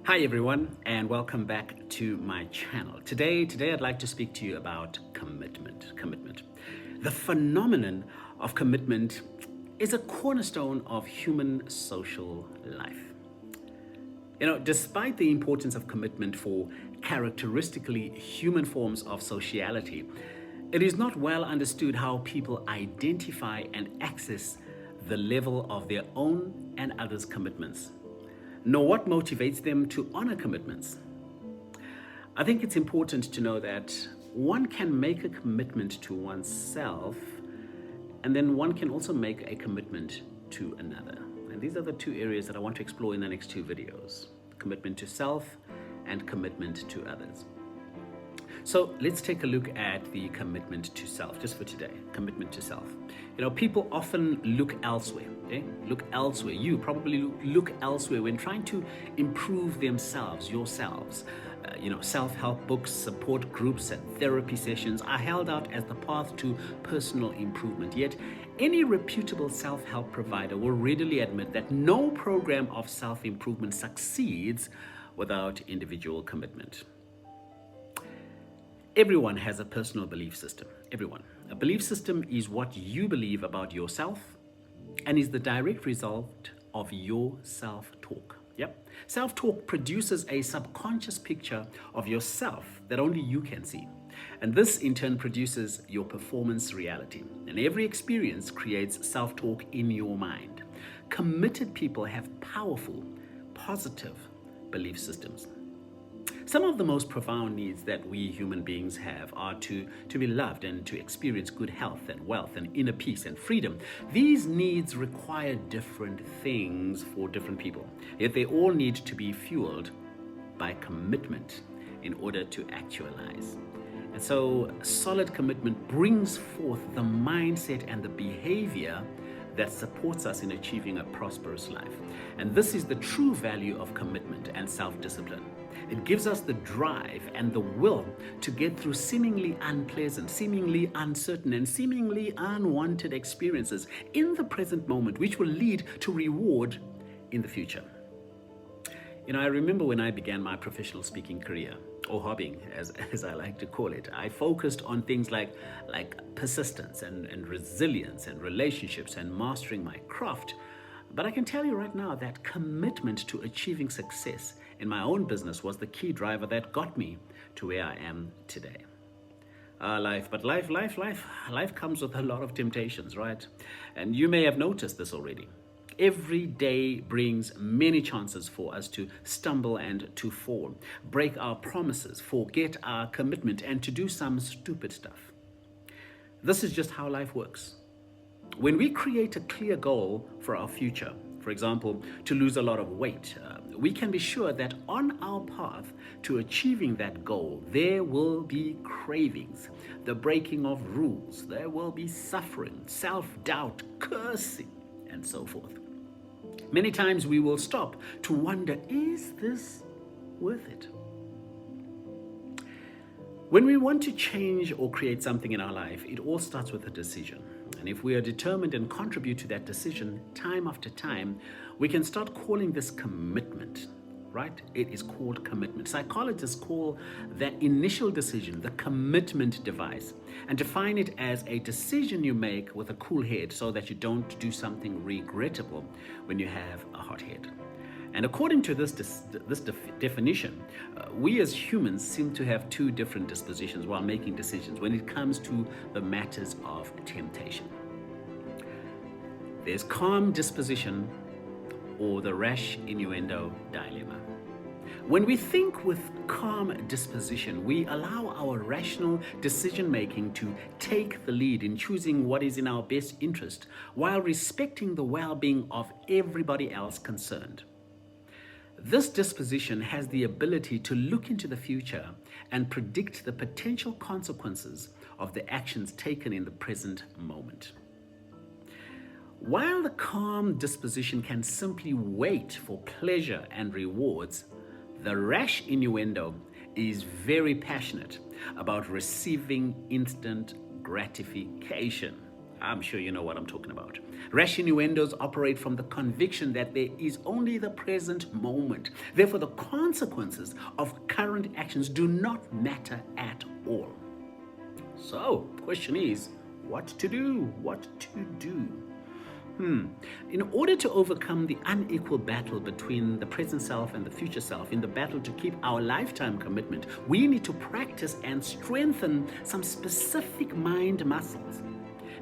Hi everyone, and welcome back to my channel. Today I'd like to speak to you about commitment. The phenomenon of commitment is a cornerstone of human social life. Despite the importance of commitment for characteristically human forms of sociality, it is not well understood how people identify and access the level of their own and others' commitments, nor what motivates them to honor commitments. I think it's important to know that one can make a commitment to oneself, and then one can also make a commitment to another. And these are the two areas that I want to explore in the next two videos: commitment to self and commitment to others. So let's take a look at the commitment to self, just for today. Commitment to self. People often look elsewhere. Look elsewhere. You probably look elsewhere when trying to improve themselves, yourselves. Self-help books, support groups, and therapy sessions are held out as the path to personal improvement. Yet, any reputable self-help provider will readily admit that no program of self-improvement succeeds without individual commitment. Everyone has a personal belief system. Everyone. A belief system is what you believe about yourself and is the direct result of your self-talk. Yep. Self-talk produces a subconscious picture of yourself that only you can see. And this in turn produces your performance reality. And every experience creates self-talk in your mind. Committed people have powerful, positive belief systems. Some of the most profound needs that we human beings have are to be loved and to experience good health and wealth and inner peace and freedom. These needs require different things for different people, yet they all need to be fueled by commitment in order to actualize. And so solid commitment brings forth the mindset and the behavior that supports us in achieving a prosperous life. And this is the true value of commitment and self-discipline. It gives us the drive and the will to get through seemingly unpleasant, seemingly uncertain, and seemingly unwanted experiences in the present moment, which will lead to reward in the future. I remember when I began my professional speaking career, or hobbying, as I like to call it, I focused on things like persistence and resilience and relationships and mastering my craft. But I can tell you right now that commitment to achieving success in my own business was the key driver that got me to where I am today. Life comes with a lot of temptations, right? And you may have noticed this already. Every day brings many chances for us to stumble and to fall, break our promises, forget our commitment, and to do some stupid stuff. This is just how life works. When we create a clear goal for our future, for example, to lose a lot of weight, we can be sure that on our path to achieving that goal, there will be cravings, the breaking of rules, there will be suffering, self-doubt, cursing, and so forth. Many times we will stop to wonder, is this worth it? When we want to change or create something in our life, it all starts with a decision. And if we are determined and contribute to that decision time after time, we can start calling this commitment, right? It is called commitment. Psychologists call that initial decision the commitment device and define it as a decision you make with a cool head so that you don't do something regrettable when you have a hot head. And according to this definition, we as humans seem to have two different dispositions while making decisions when it comes to the matters of temptation. There's calm disposition or the rash innuendo dilemma. When we think with calm disposition, we allow our rational decision-making to take the lead in choosing what is in our best interest while respecting the well-being of everybody else concerned. This disposition has the ability to look into the future and predict the potential consequences of the actions taken in the present moment. While the calm disposition can simply wait for pleasure and rewards, the rash innuendo is very passionate about receiving instant gratification. I'm sure you know what I'm talking about. Rash innuendos operate from the conviction that there is only the present moment. Therefore, the consequences of current actions do not matter at all. So, the question is, what to do? What to do? In order to overcome the unequal battle between the present self and the future self, in the battle to keep our lifetime commitment, we need to practice and strengthen some specific mind muscles.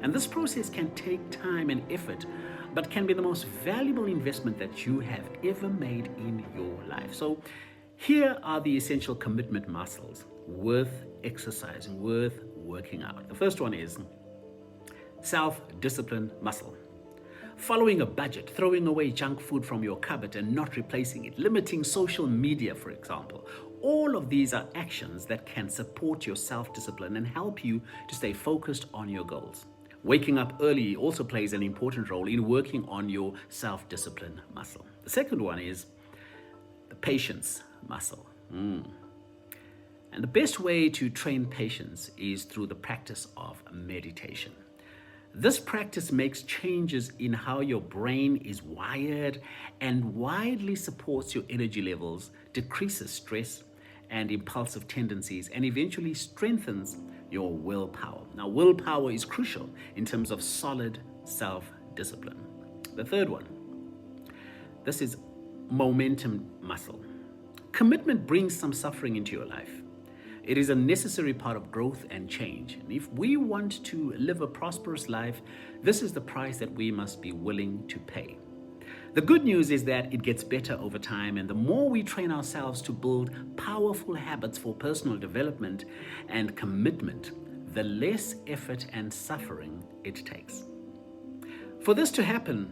And this process can take time and effort, but can be the most valuable investment that you have ever made in your life. So here are the essential commitment muscles worth exercising, worth working out. The first one is self-discipline muscle. Following a budget, throwing away junk food from your cupboard and not replacing it, limiting social media, for example. All of these are actions that can support your self-discipline and help you to stay focused on your goals. Waking up early also plays an important role in working on your self-discipline muscle. The second one is the patience muscle. And the best way to train patience is through the practice of meditation. This practice makes changes in how your brain is wired and widely supports your energy levels, decreases stress and impulsive tendencies, and eventually strengthens your willpower. Now, willpower is crucial in terms of solid self-discipline. The third one, this is momentum muscle. Commitment brings some suffering into your life. It is a necessary part of growth and change. And if we want to live a prosperous life, this is the price that we must be willing to pay. The good news is that it gets better over time, and the more we train ourselves to build powerful habits for personal development and commitment, the less effort and suffering it takes. For this to happen,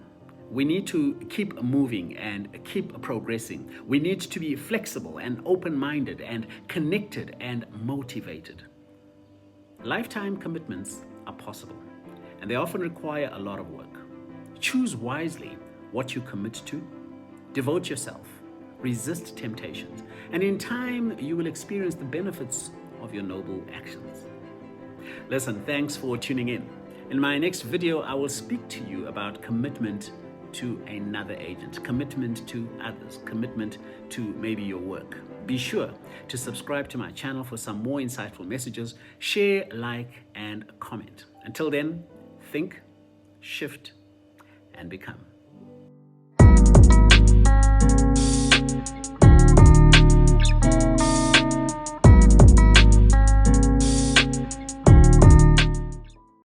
we need to keep moving and keep progressing. We need to be flexible and open-minded and connected and motivated. Lifetime commitments are possible, and they often require a lot of work. Choose wisely what you commit to, devote yourself, resist temptations, and in time you will experience the benefits of your noble actions. Listen, thanks for tuning in. In my next video, I will speak to you about commitment to another agent, commitment to others, commitment to maybe your work. Be sure to subscribe to my channel for some more insightful messages. Share, like, and comment. Until then, think, shift, and become.